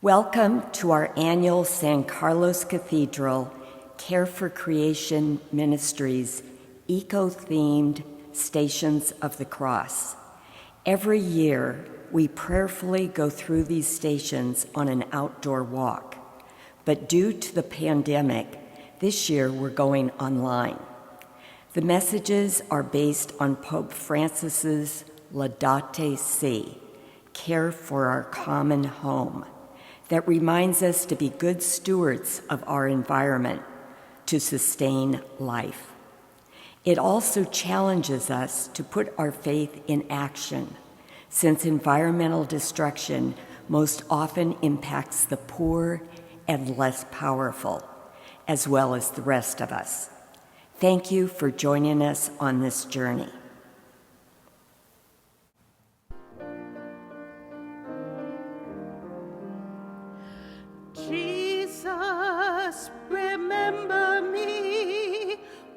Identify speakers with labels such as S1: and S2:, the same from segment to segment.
S1: Welcome to our annual San Carlos Cathedral Care for Creation Ministries eco-themed Stations of the Cross. Every year, we prayerfully go through these stations on an outdoor walk. But due to the pandemic, this year we're going online. The messages are based on Pope Francis's Laudato Si, Care for Our Common Home, that reminds us to be good stewards of our environment to sustain life. It also challenges us to put our faith in action, since environmental destruction most often impacts the poor and less powerful, as well as the rest of us. Thank you for joining us on this journey.
S2: Jesus, remember me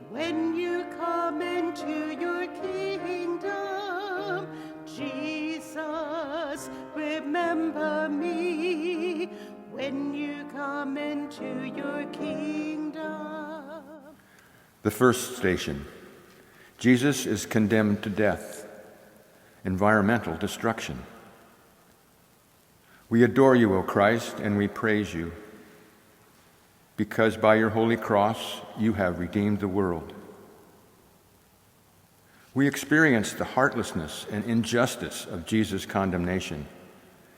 S2: when you come into your kingdom. Jesus, remember me when you come into your kingdom.
S3: The first station. Jesus is condemned to death, environmental destruction. We adore you, O Christ, and we praise you, because by your holy cross you have redeemed the world. We experience the heartlessness and injustice of Jesus' condemnation,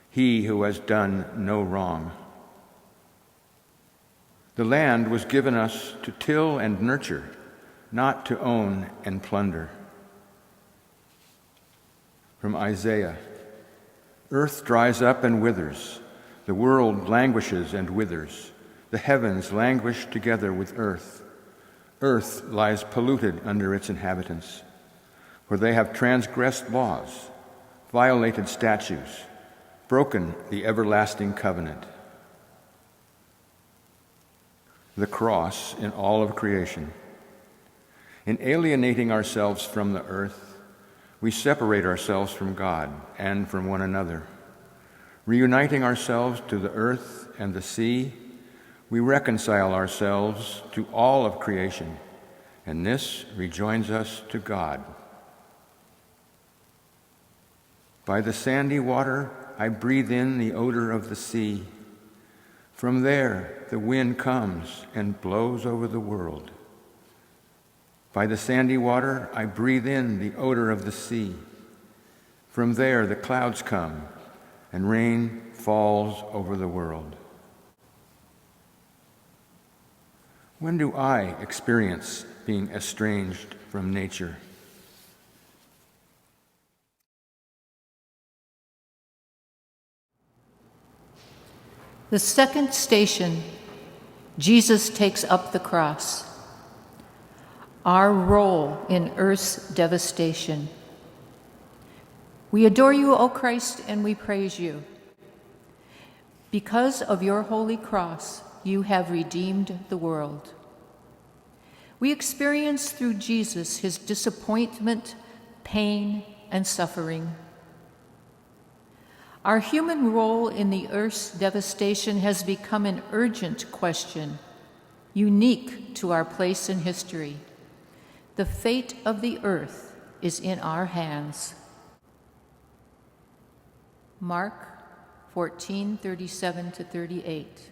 S3: he who has done no wrong. The land was given us to till and nurture, not to own and plunder. From Isaiah, earth dries up and withers, the world languishes and withers, the heavens languish together with earth. Earth lies polluted under its inhabitants, for they have transgressed laws, violated statutes, broken the everlasting covenant. The cross in all of creation. In alienating ourselves from the earth, we separate ourselves from God and from one another. Reuniting ourselves to the earth and the sea, we reconcile ourselves to all of creation, and this rejoins us to God. By the sandy water, I breathe in the odor of the sea. From there, the wind comes and blows over the world. By the sandy water, I breathe in the odor of the sea. From there, the clouds come, and rain falls over the world. When do I experience being estranged from nature?
S4: The second station, Jesus takes up the cross. Our role in earth's devastation. We adore you, O Christ, and we praise you. Because of your holy cross, you have redeemed the world. We experience through Jesus his disappointment, pain, and suffering. Our human role in the earth's devastation has become an urgent question, unique to our place in history. The fate of the earth is in our hands. Mark 14:37-38.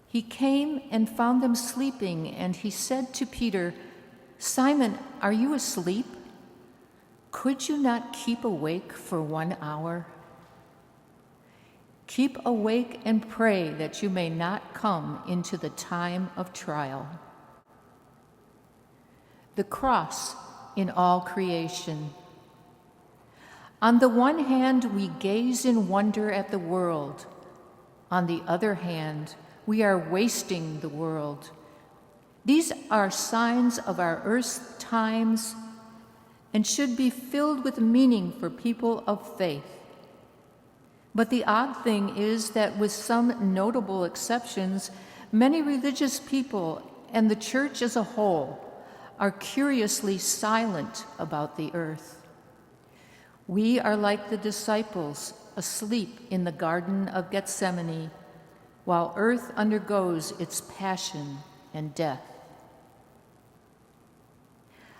S4: He came and found them sleeping, and he said to Peter, "Simon, are you asleep? Could you not keep awake for 1 hour? Keep awake and pray that you may not come into the time of trial." The cross in all creation. On the one hand, we gaze in wonder at the world. On the other hand, we are wasting the world. These are signs of our earth's times and should be filled with meaning for people of faith. But the odd thing is that with some notable exceptions, many religious people and the church as a whole are curiously silent about the earth. We are like the disciples asleep in the Garden of Gethsemane, while earth undergoes its passion and death.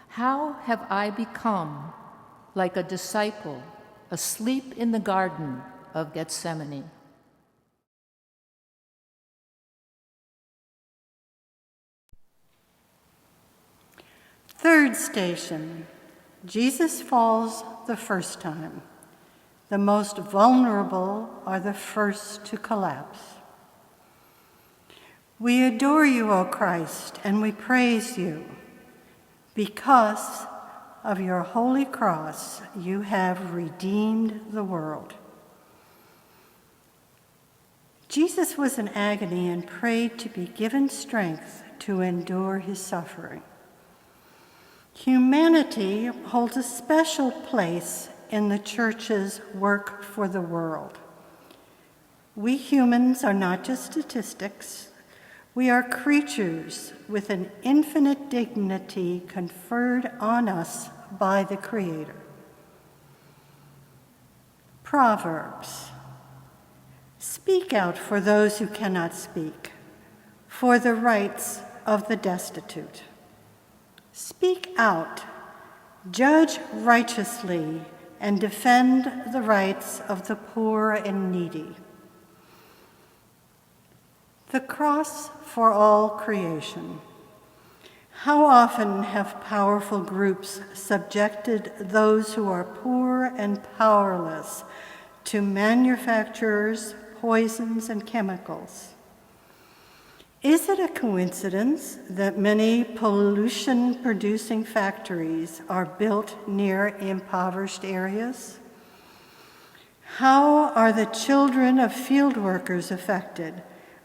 S4: How have I become like a disciple asleep in the Garden of Gethsemane?
S2: Third station, Jesus falls the first time. The most vulnerable are the first to collapse. We adore you, O Christ, and we praise you. Because of your holy cross, you have redeemed the world. Jesus was in agony and prayed to be given strength to endure his suffering. Humanity holds a special place in the Church's work for the world. We humans are not just statistics. We are creatures with an infinite dignity conferred on us by the Creator. Proverbs. Speak out for those who cannot speak, for the rights of the destitute. Speak out, judge righteously, and defend the rights of the poor and needy. The cross for all creation. How often have powerful groups subjected those who are poor and powerless to manufacturers, poisons, and chemicals? Is it a coincidence that many pollution-producing factories are built near impoverished areas? How are the children of field workers affected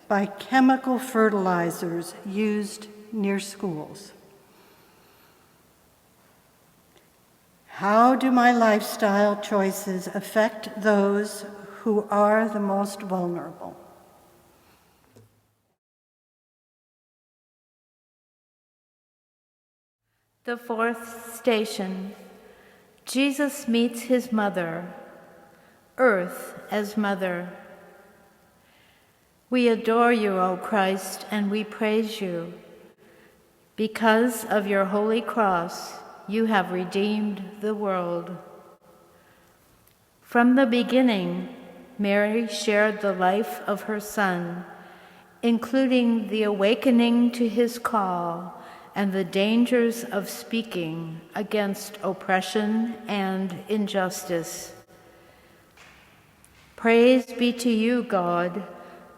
S2: by chemical fertilizers used near schools? How do my lifestyle choices affect those who are the most vulnerable?
S5: The fourth station, Jesus meets his mother, Earth as mother. We adore you, O Christ, and we praise you. Because of your holy cross, you have redeemed the world. From the beginning, Mary shared the life of her Son, including the awakening to his call and the dangers of speaking against oppression and injustice. Praise be to you, God,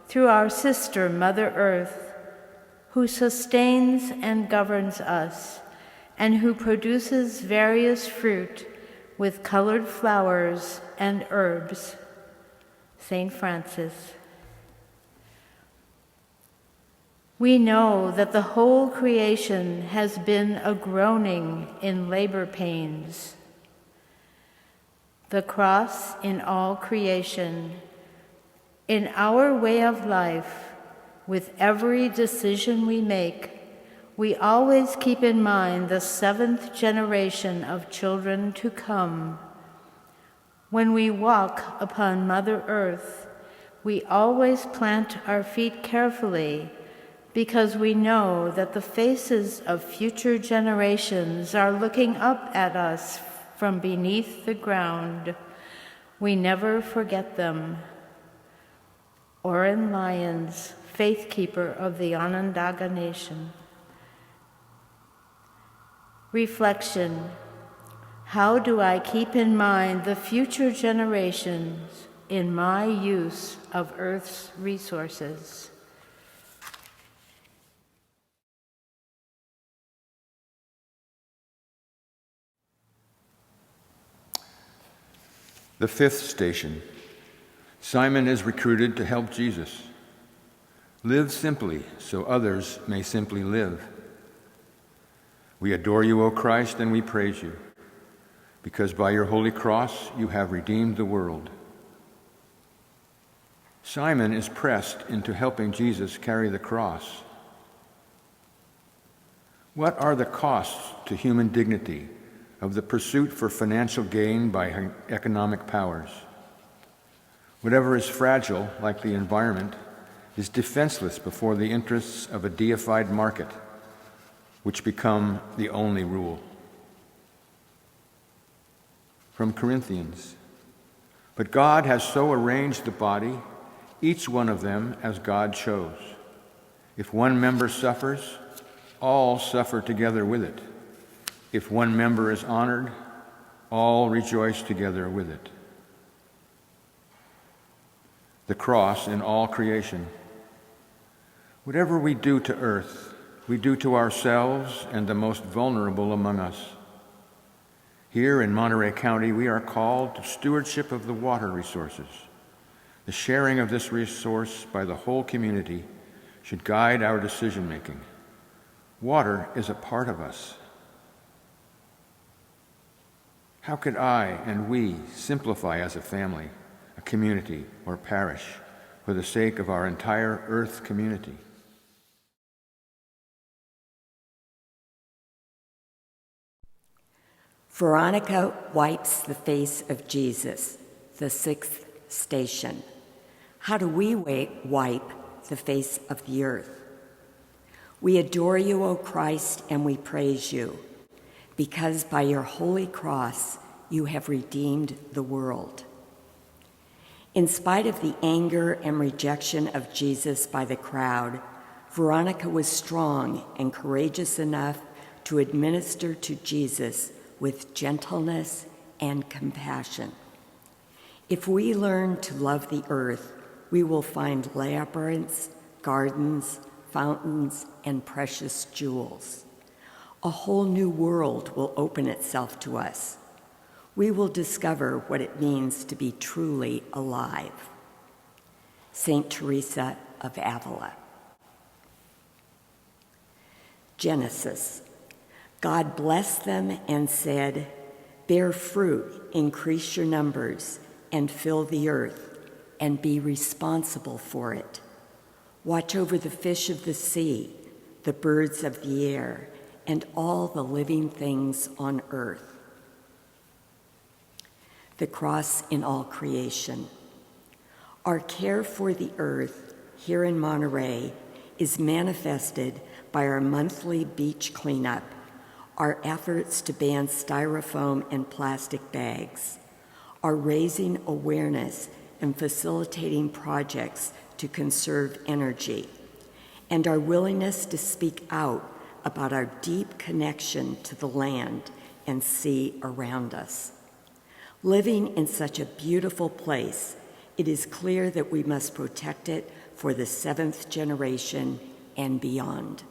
S5: through our sister, Mother Earth, who sustains and governs us, and who produces various fruit with colored flowers and herbs. St. Francis. We know that the whole creation has been a groaning in labor pains. The cross in all creation, in our way of life, with every decision we make, we always keep in mind the seventh generation of children to come. When we walk upon Mother Earth, we always plant our feet carefully, because we know that the faces of future generations are looking up at us from beneath the ground. We never forget them. Oren Lyons, faith keeper of the Onondaga Nation. Reflection. How do I keep in mind the future generations in my use of Earth's resources?
S3: The fifth station. Simon is recruited to help Jesus. Live simply so others may simply live. We adore you, O Christ, and we praise you, because by your holy cross you have redeemed the world. Simon is pressed into helping Jesus carry the cross. What are the costs to human dignity of the pursuit for financial gain by economic powers? Whatever is fragile, like the environment, is defenseless before the interests of a deified market, which become the only rule. From Corinthians, but God has so arranged the body, each one of them as God chose. If one member suffers, all suffer together with it. If one member is honored, all rejoice together with it. The cross in all creation. Whatever we do to earth, we do to ourselves and the most vulnerable among us. Here in Monterey County, we are called to stewardship of the water resources. The sharing of this resource by the whole community should guide our decision-making. Water is a part of us. How could I and we simplify as a family, a community, or parish for the sake of our entire earth community?
S1: Veronica wipes the face of Jesus, the sixth station. How do we wipe the face of the earth? We adore you, O Christ, and we praise you, because by your holy cross you have redeemed the world. In spite of the anger and rejection of Jesus by the crowd, Veronica was strong and courageous enough to administer to Jesus with gentleness and compassion. If we learn to love the earth, we will find labyrinths, gardens, fountains, and precious jewels. A whole new world will open itself to us. We will discover what it means to be truly alive. Saint Teresa of Avila. Genesis. God blessed them and said, "Bear fruit, increase your numbers, and fill the earth, and be responsible for it. Watch over the fish of the sea, the birds of the air, and all the living things on earth." The cross in all creation. Our care for the earth here in Monterey is manifested by our monthly beach cleanup, our efforts to ban styrofoam and plastic bags, our raising awareness and facilitating projects to conserve energy, and our willingness to speak out about our deep connection to the land and sea around us. Living in such a beautiful place, it is clear that we must protect it for the seventh generation and beyond.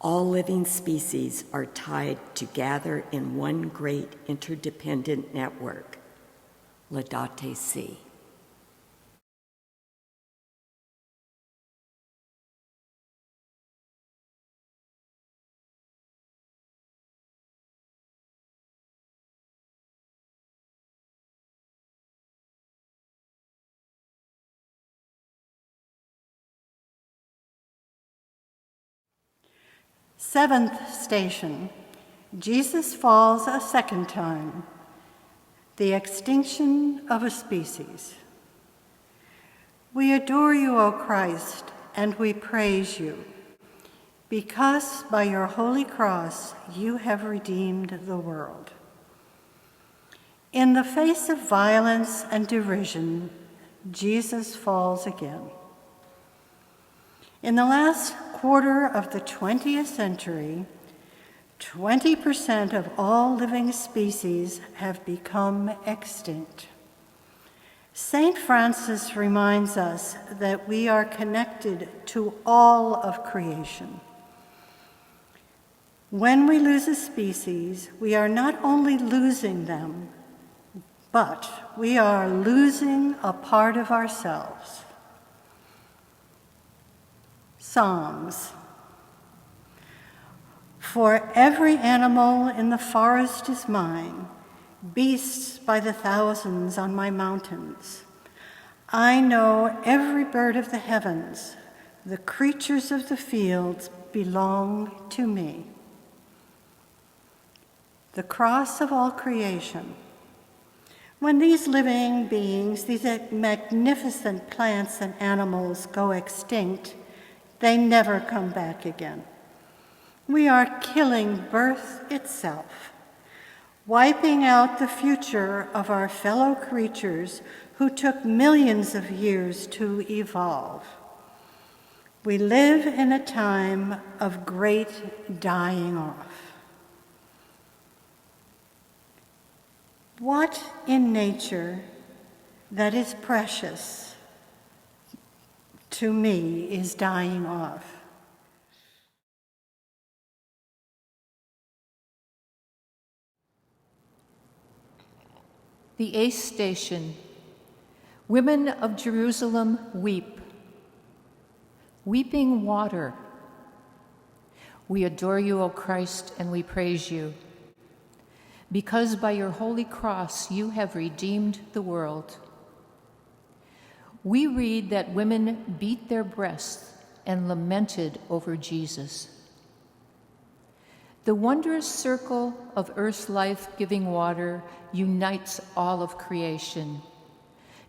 S1: All living species are tied together in one great interdependent network. Laudato Si.
S2: Seventh station, Jesus falls a second time, the extinction of a species. We adore you, O Christ, and we praise you, because by your holy cross you have redeemed the world. In the face of violence and derision, Jesus falls again. In the last quarter of the 20th century, 20% of all living species have become extinct. Saint Francis reminds us that we are connected to all of creation. When we lose a species, we are not only losing them, but we are losing a part of ourselves. Psalms. For every animal in the forest is mine, beasts by the thousands on my mountains. I know every bird of the heavens, the creatures of the fields belong to me. The cross of all creation. When these living beings, these magnificent plants and animals go extinct, they never come back again. We are killing birth itself, wiping out the future of our fellow creatures who took millions of years to evolve. We live in a time of great dying off. What in nature that is precious to me is dying off?
S4: The 8th station. Women of Jerusalem weep. Weeping water. We adore you, O Christ, and we praise you, because by your holy cross you have redeemed the world. We read that women beat their breasts and lamented over Jesus. The wondrous circle of earth's life-giving water unites all of creation.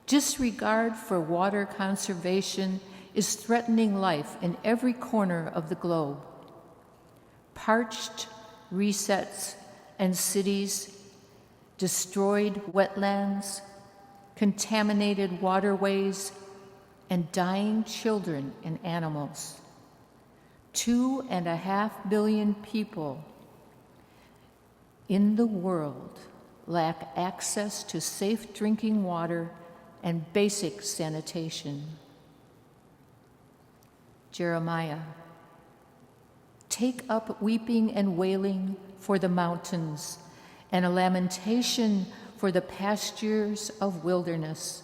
S4: Disregard for water conservation is threatening life in every corner of the globe. Parched resets and cities, destroyed wetlands, contaminated waterways, and dying children and animals. 2.5 billion people in the world lack access to safe drinking water and basic sanitation. Jeremiah, take up weeping and wailing for the mountains, and a lamentation for the pastures of wilderness,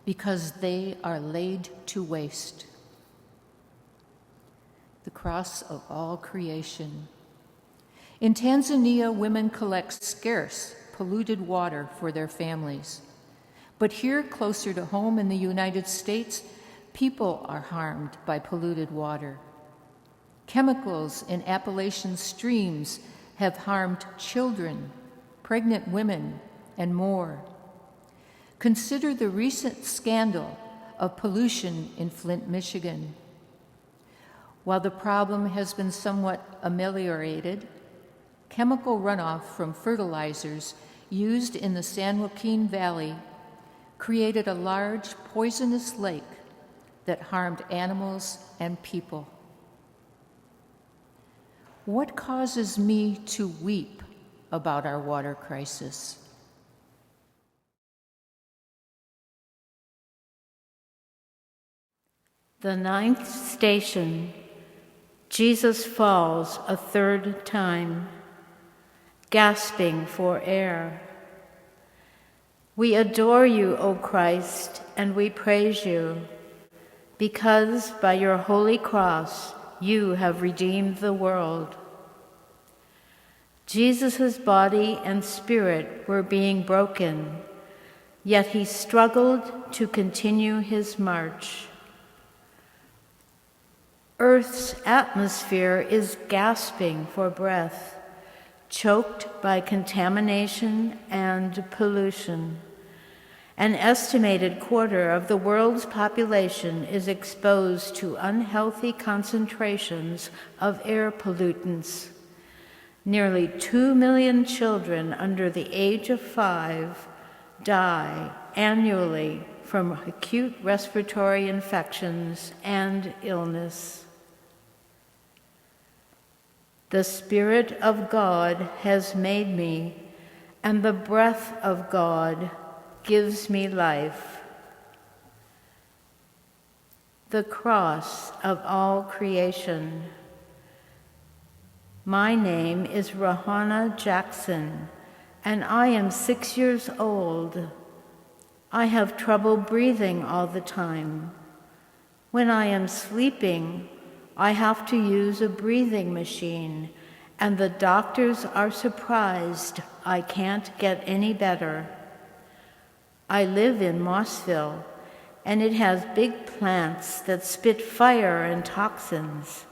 S4: because they are laid to waste. The cross of all creation. In Tanzania, women collect scarce, polluted water for their families. But here, closer to home in the United States, people are harmed by polluted water. Chemicals in Appalachian streams have harmed children, pregnant women, and more. Consider the recent scandal of pollution in Flint, Michigan. While the problem has been somewhat ameliorated, chemical runoff from fertilizers used in the San Joaquin Valley created a large poisonous lake that harmed animals and people. What causes me to weep about our water crisis?
S5: The 9th station. Jesus falls a 3rd time, gasping for air. We adore you, O Christ, and we praise you, because by your holy cross you have redeemed the world. Jesus' body and spirit were being broken, yet he struggled to continue his march. Earth's atmosphere is gasping for breath, choked by contamination and pollution. An estimated quarter of the world's population is exposed to unhealthy concentrations of air pollutants. Nearly 2 million children under the age of 5 die annually from acute respiratory infections and illness. The Spirit of God has made me, and the breath of God gives me life. The cross of all creation. My name is Rahana Jackson, and I am 6 years old. I have trouble breathing all the time. When I am sleeping, I have to use a breathing machine, and the doctors are surprised I can't get any better. I live in Mossville, and it has big plants that spit fire and toxins.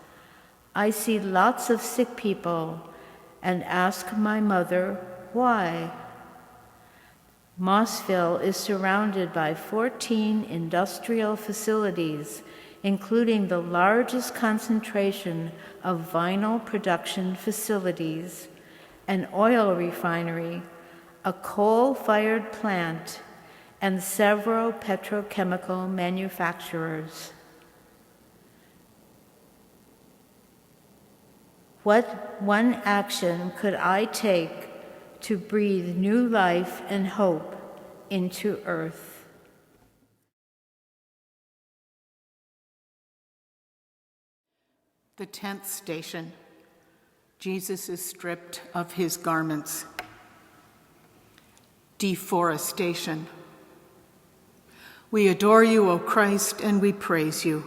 S5: I see lots of sick people and ask my mother why. Mossville is surrounded by 14 industrial facilities, including the largest concentration of vinyl production facilities, an oil refinery, a coal-fired plant, and several petrochemical manufacturers. What one action could I take to breathe new life and hope into earth?
S6: The 10th station. Jesus is stripped of his garments. Deforestation. We adore you, O Christ, and we praise you,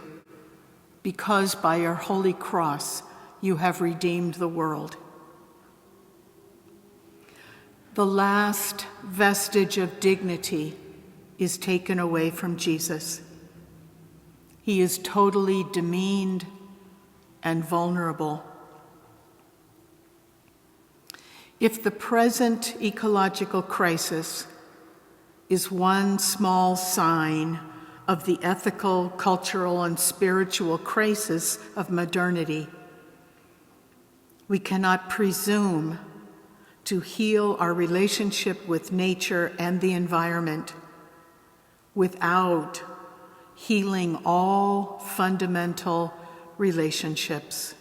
S6: because by your holy cross you have redeemed the world. The last vestige of dignity is taken away from Jesus. He is totally demeaned and vulnerable. If the present ecological crisis is one small sign of the ethical, cultural, and spiritual crisis of modernity, we cannot presume to heal our relationship with nature and the environment without healing all fundamental relationships.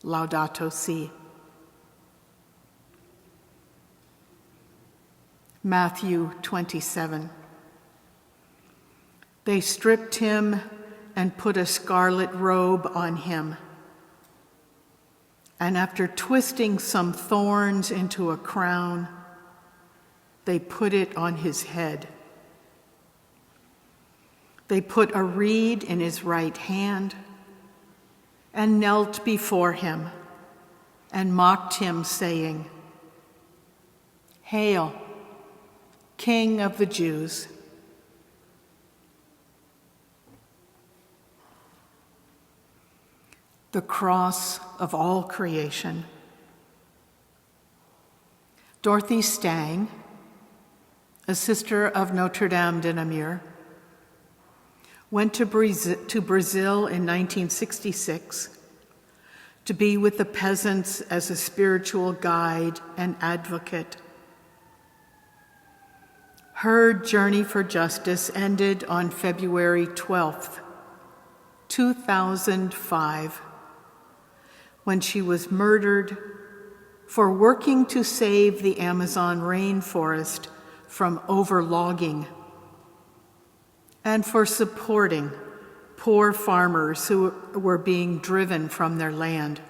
S6: Laudato Si. Matthew 27. They stripped him and put a scarlet robe on him. And after twisting some thorns into a crown, they put it on his head. They put a reed in his right hand and knelt before him and mocked him, saying, "Hail, King of the Jews." The cross of all creation. Dorothy Stang, a sister of Notre Dame de Namur, went to Brazil in 1966 to be with the peasants as a spiritual guide and advocate. Her journey for justice ended on February 12th, 2005, when she was murdered for working to save the Amazon rainforest from overlogging and for supporting poor farmers who were being driven from their land.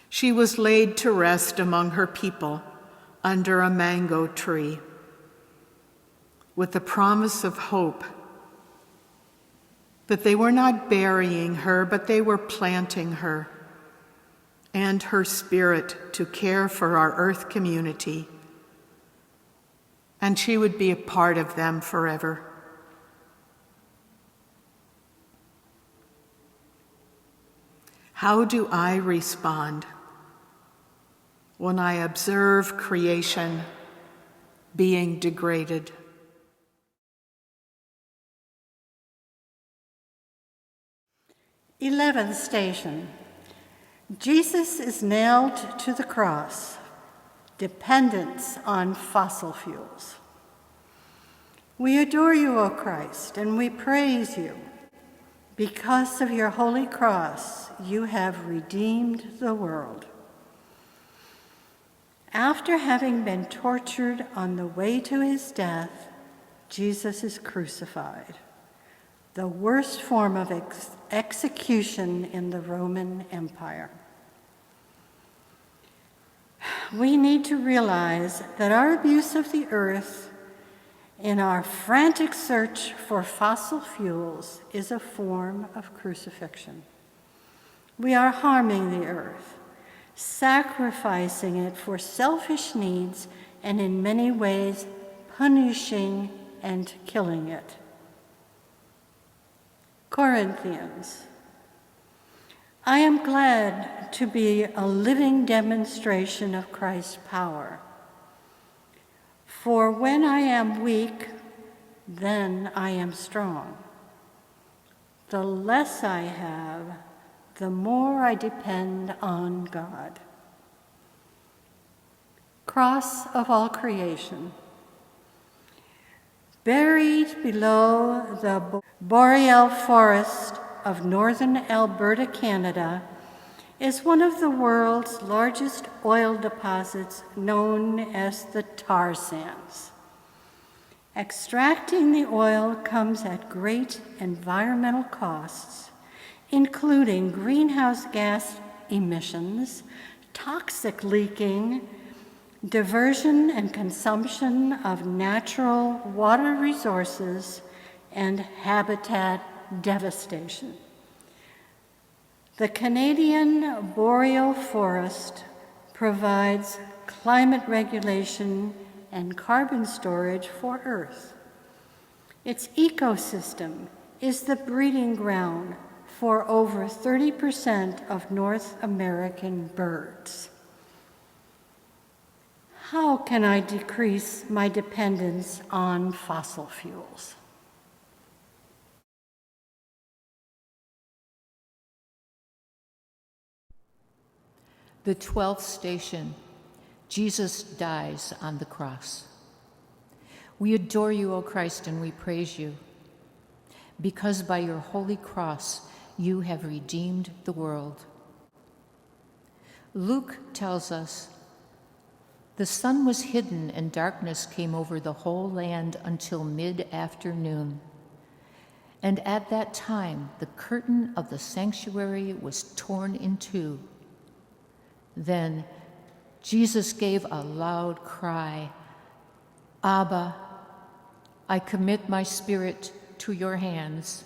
S6: She was laid to rest among her people under a mango tree with the promise of hope that they were not burying her, but they were planting her and her spirit to care for our earth community, and she would be a part of them forever. How do I respond when I observe creation being degraded?
S2: th station. Jesus is nailed to the cross. Dependence on fossil fuels. We adore you, O Christ, and we praise you. Because of your holy cross, you have redeemed the world. After having been tortured on the way to his death, Jesus is crucified, the worst form of execution in the Roman Empire. We need to realize that our abuse of the earth in our frantic search for fossil fuels is a form of crucifixion. We are harming the earth, sacrificing it for selfish needs, and in many ways punishing and killing it. Corinthians. I am glad to be a living demonstration of Christ's power. For when I am weak, then I am strong. The less I have, the more I depend on God. Cross of all creation. Buried below the boreal forest of northern Alberta, Canada, is one of the world's largest oil deposits known as the tar sands. Extracting the oil comes at great environmental costs, including greenhouse gas emissions, toxic leaking, diversion and consumption of natural water resources, and habitat devastation. The Canadian boreal forest provides climate regulation and carbon storage for Earth. Its ecosystem is the breeding ground for over 30% of North American birds. How can I decrease my dependence on fossil fuels?
S4: The 12th station, Jesus dies on the cross. We adore you, O Christ, and we praise you, because by your holy cross you have redeemed the world. Luke tells us, the sun was hidden and darkness came over the whole land until mid-afternoon. And at that time, the curtain of the sanctuary was torn in two. Then Jesus gave a loud cry, Abba, I commit my spirit to your hands.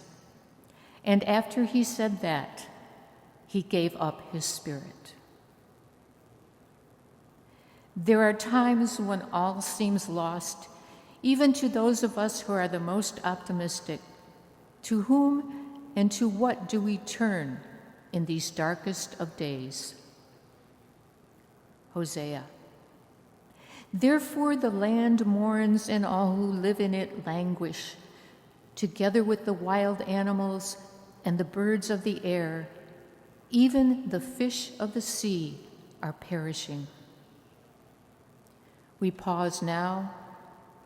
S4: And after he said that, he gave up his spirit. There are times when all seems lost, even to those of us who are the most optimistic. To whom and to what do we turn in these darkest of days? Hosea. Therefore the land mourns, and all who live in it languish, together with the wild animals and the birds of the air. Even the fish of the sea are perishing. We pause now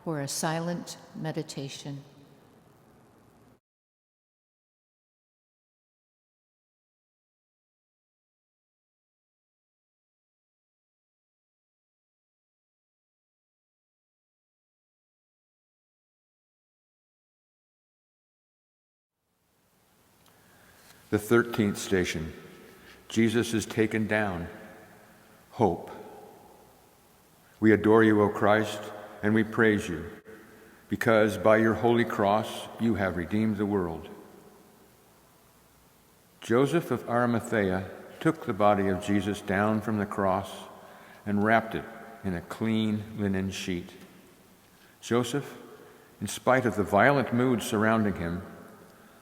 S4: for a silent meditation.
S3: The 13th station, Jesus is taken down. Hope. We adore you, O Christ, and we praise you, because by your holy cross you have redeemed the world. Joseph of Arimathea took the body of Jesus down from the cross and wrapped it in a clean linen sheet. Joseph, in spite of the violent mood surrounding him,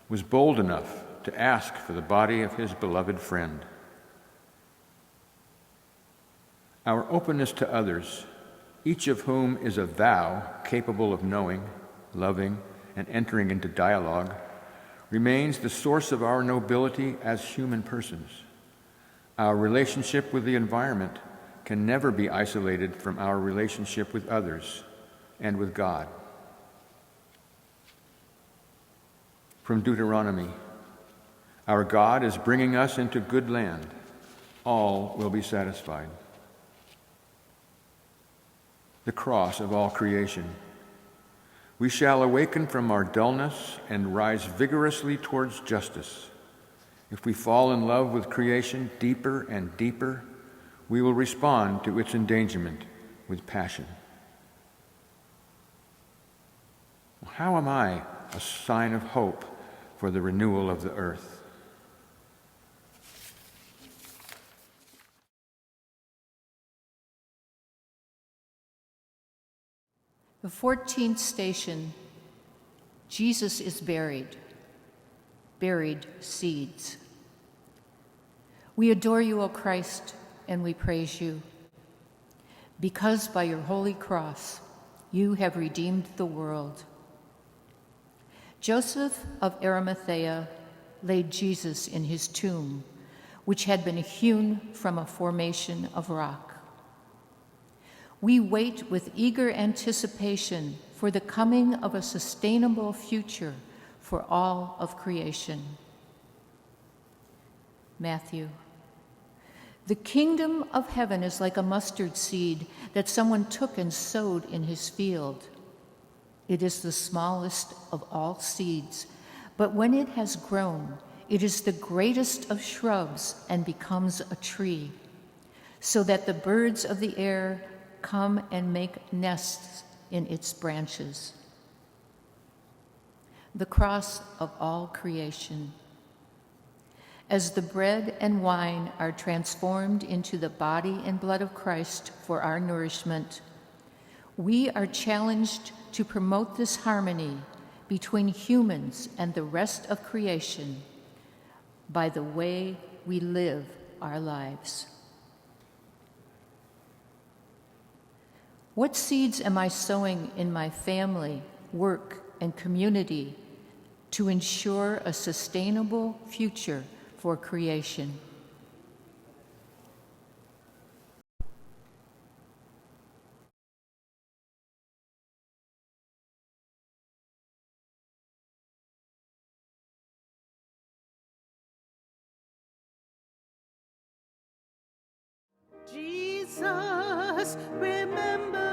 S3: was bold enough to ask for the body of his beloved friend. Our openness to others, each of whom is a thou capable of knowing, loving, and entering into dialogue, remains the source of our nobility as human persons. Our relationship with the environment can never be isolated from our relationship with others and with God. From Deuteronomy, our God is bringing us into good land. All will be satisfied. The cross of all creation. We shall awaken from our dullness and rise vigorously towards justice. If we fall in love with creation deeper and deeper, we will respond to its endangerment with passion. How am I a sign of hope for the renewal of the earth?
S4: The 14th station, Jesus is buried. Buried seeds. We adore you, O Christ, and we praise you, because by your holy cross you have redeemed the world. Joseph of Arimathea laid Jesus in his tomb, which had been hewn from a formation of rock. We wait with eager anticipation for the coming of a sustainable future for all of creation. Matthew. The kingdom of heaven is like a mustard seed that someone took and sowed in his field. It is the smallest of all seeds, but when it has grown, it is the greatest of shrubs and becomes a tree, so that the birds of the air come and make nests in its branches. The cross of all creation. As the bread and wine are transformed into the body and blood of Christ for our nourishment, we are challenged to promote this harmony between humans and the rest of creation by the way we live our lives. What seeds am I sowing in my family, work, and community to ensure a sustainable future for creation?
S6: Jesus, remember